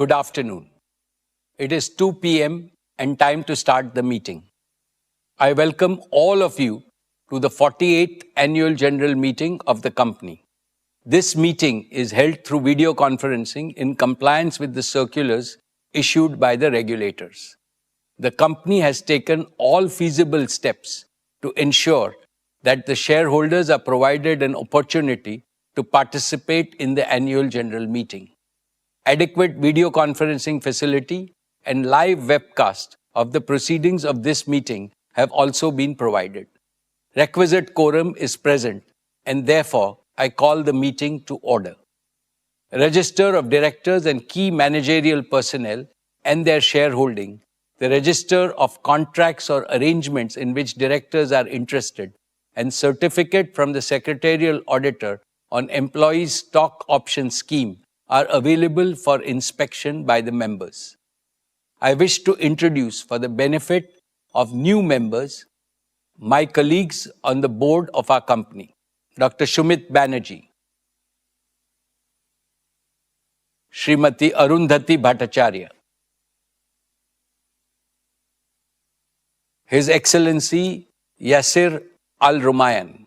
Good afternoon. It is 2 p.m. and time to start the meeting. I welcome all of you to the 48th Annual General Meeting of the company. This meeting is held through video conferencing in compliance with the circulars issued by the regulators. The company has taken all feasible steps to ensure that the shareholders are provided an opportunity to participate in the annual general meeting. Adequate video conferencing facility and live webcast of the proceedings of this meeting have also been provided. Requisite quorum is present, and therefore I call the meeting to order. Register of directors and key managerial personnel and their shareholding, the register of contracts or arrangements in which directors are interested, and certificate from the secretarial auditor on employees' stock option scheme are available for inspection by the members. I wish to introduce, for the benefit of new members, my colleagues on the board of our company. Dr. Shumit Banerjee, Srimati Arundhati Bhattacharya, His Excellency Yasir Al-Rumayyan,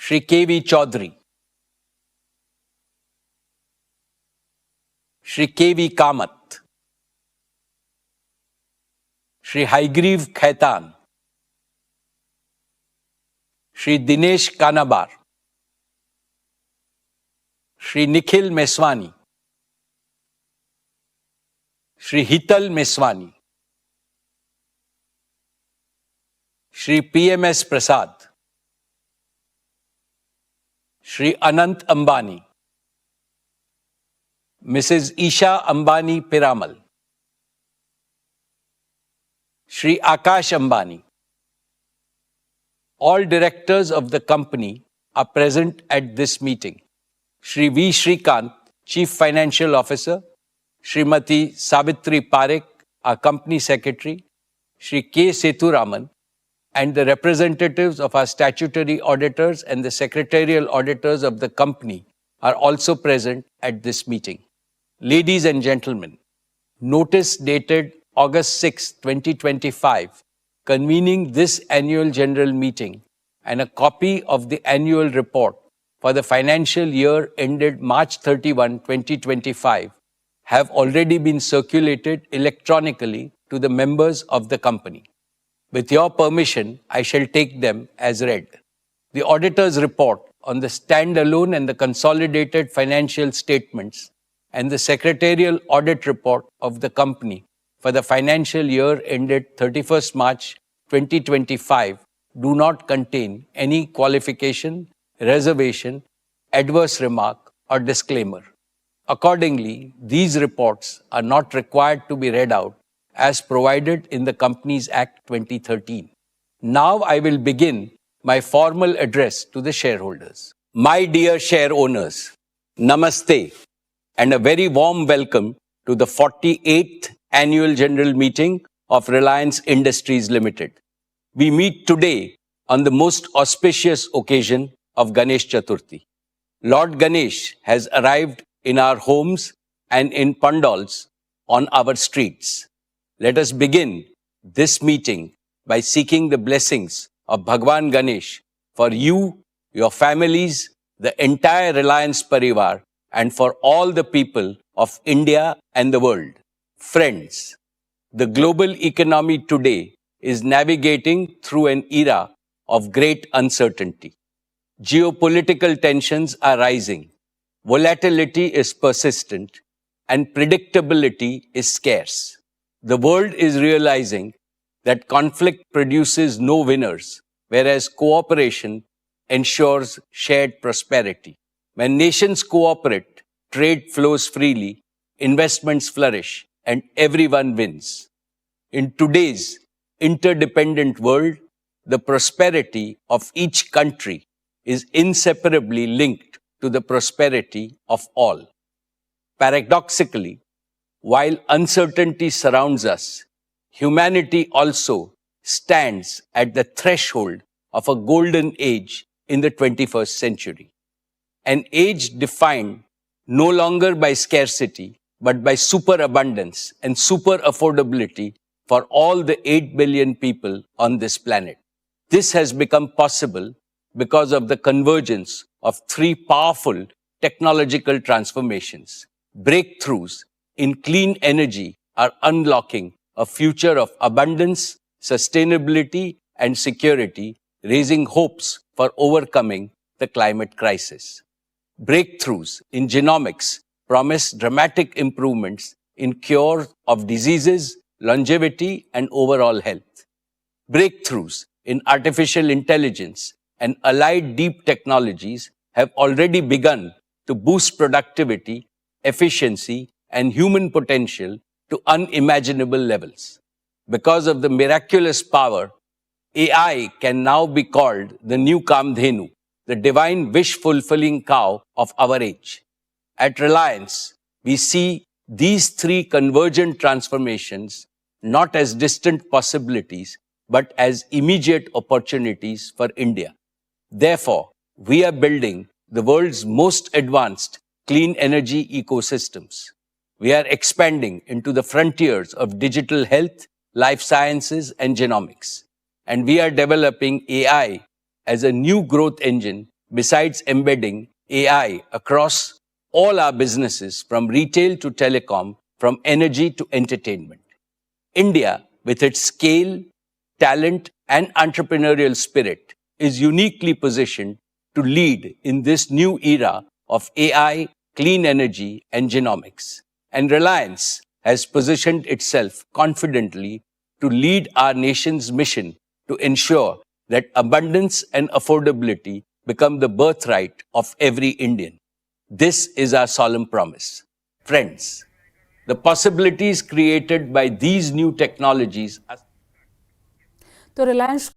Shri K.V. Chaudhary, Shri K.V. Kamath, Shri Haigriv Khaitan, Shri Dinesh Kanabar, Shri Nikhil Meswani, Shri Hital Meswani, Shri PMS Prasad, Shri Anant Ambani, Mrs. Isha Ambani Piramal, Shri Akash Ambani. All directors of the company are present at this meeting. Shri V. Shrikant, Chief Financial Officer, Srimati Savitri Parekh, our Company Secretary, Shri K. Sethuraman, and the representatives of our statutory auditors and the secretarial auditors of the company are also present at this meeting. Ladies and gentlemen, notice dated August 6, 2025, convening this annual general meeting and a copy of the annual report for the financial year ended March 31, 2025, have already been circulated electronically to the members of the company. With your permission, I shall take them as read. The auditor's report on the standalone and the consolidated financial statements and the secretarial audit report of the company for the financial year ended 31st March 2025 do not contain any qualification, reservation, adverse remark, or disclaimer. Accordingly, these reports are not required to be read out as provided in the Companies Act 2013. Now I will begin my formal address to the shareholders. My dear share owners, Namaste and a very warm welcome to the 48th Annual General Meeting of Reliance Industries Limited. We meet today on the most auspicious occasion of Ganesh Chaturthi. Lord Ganesh has arrived in our homes and in pandals on our streets. Let us begin this meeting by seeking the blessings of Bhagwan Ganesh for you, your families, the entire Reliance Parivar, and for all the people of India and the world. Friends, the global economy today is navigating through an era of great uncertainty. Geopolitical tensions are rising, volatility is persistent, and predictability is scarce. The world is realizing that conflict produces no winners, whereas cooperation ensures shared prosperity. When nations cooperate, trade flows freely, investments flourish, and everyone wins. In today's interdependent world, the prosperity of each country is inseparably linked to the prosperity of all. Paradoxically, while uncertainty surrounds us, humanity also stands at the threshold of a golden age in the 21st century. an age defined no longer by scarcity, but by superabundance and super affordability for all the 8 billion people on this planet. This has become possible because of the convergence of three powerful technological transformations. Breakthroughs in clean energy are unlocking a future of abundance, sustainability, and security, raising hopes for overcoming the climate crisis. Breakthroughs in genomics promise dramatic improvements in cure of diseases, longevity, and overall health. Breakthroughs in artificial intelligence and allied deep technologies have already begun to boost productivity, efficiency, and human potential to unimaginable levels. Because of the miraculous power, AI can now be called the new Kamdhenu, the divine wish-fulfilling cow of our age. At Reliance, we see these three convergent transformations not as distant possibilities, but as immediate opportunities for India. Therefore, we are building the world's most advanced clean energy ecosystems. We are expanding into the frontiers of digital health, life sciences, and genomics. And we are developing AI as a new growth engine besides embedding AI across all our businesses from retail to telecom, from energy to entertainment. India, with its scale, talent, and entrepreneurial spirit, is uniquely positioned to lead in this new era of AI, clean energy, and genomics. And Reliance has positioned itself confidently to lead our nation's mission to ensure that abundance and affordability become the birthright of every Indian. This is our solemn promise. Friends, the possibilities created by these new technologies are तो रिलायंस